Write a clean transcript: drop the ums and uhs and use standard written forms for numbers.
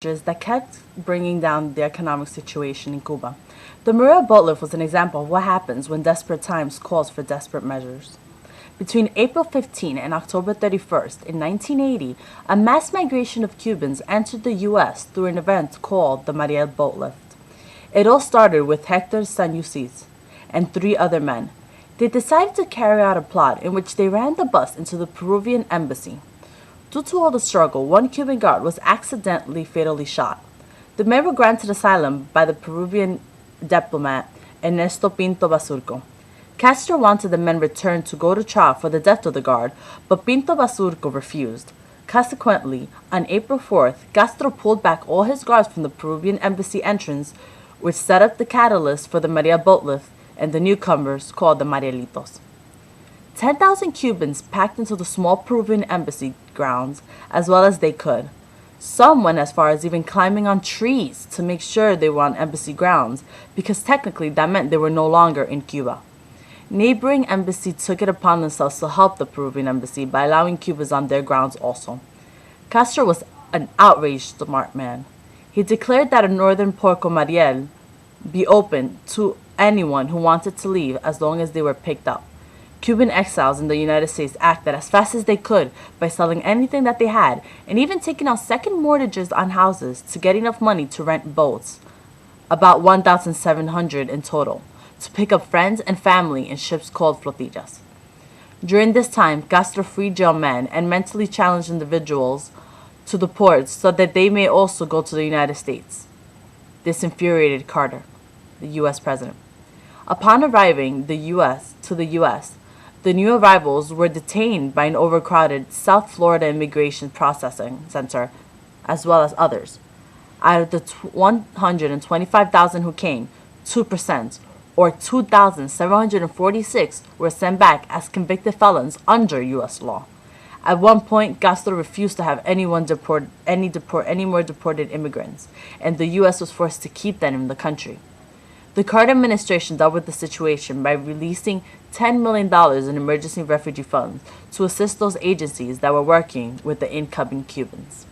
that kept bringing down the economic situation in Cuba. The Mariel Boatlift was an example of what happens when desperate times calls for desperate measures. Between April 15 and October 31st in 1980, a mass migration of Cubans entered the U.S. through an event called the Mariel Boatlift. It all started with Hector Sanusis and 3 other men. They decided to carry out a plot in which they ran the bus into the Peruvian embassy. Due to all the struggle, one Cuban guard was accidentally fatally shot. The men were granted asylum by the Peruvian diplomat Ernesto Pinto Basurco. Castro wanted the men returned to go to trial for the death of the guard, but Pinto Basurco refused. Consequently, on April 4th, Castro pulled back all his guards from the Peruvian embassy entrance, which set up the catalyst for the Mariel Boatlift and the newcomers called the Marielitos. 10,000 Cubans packed into the small Peruvian embassy grounds as well as they could. Some went as far as even climbing on trees to make sure they were on embassy grounds, because technically that meant they were no longer in Cuba. Neighboring embassies took it upon themselves to help the Peruvian embassy by allowing Cubans on their grounds also. Castro was an outraged smart man. He declared that a northern Puerto Mariel be open to anyone who wanted to leave as long as they were picked up. Cuban exiles in the United States acted as fast as they could by selling anything that they had and even taking out second mortgages on houses to get enough money to rent boats, about 1,700 in total, to pick up friends and family in ships called flotillas. During this time, Castro freed jail men and mentally challenged individuals to the ports so that they may also go to the United States. This infuriated Carter, the U.S. president. Upon arriving to the U.S., the new arrivals were detained by an overcrowded South Florida Immigration Processing Center, as well as others. Out of the 125,000 who came, 2%, or 2,746, were sent back as convicted felons under U.S. law. At one point, Castro refused to have any more deported immigrants, and the U.S. was forced to keep them in the country. The Carter administration dealt with the situation by releasing $10 million in emergency refugee funds to assist those agencies that were working with the incoming Cubans.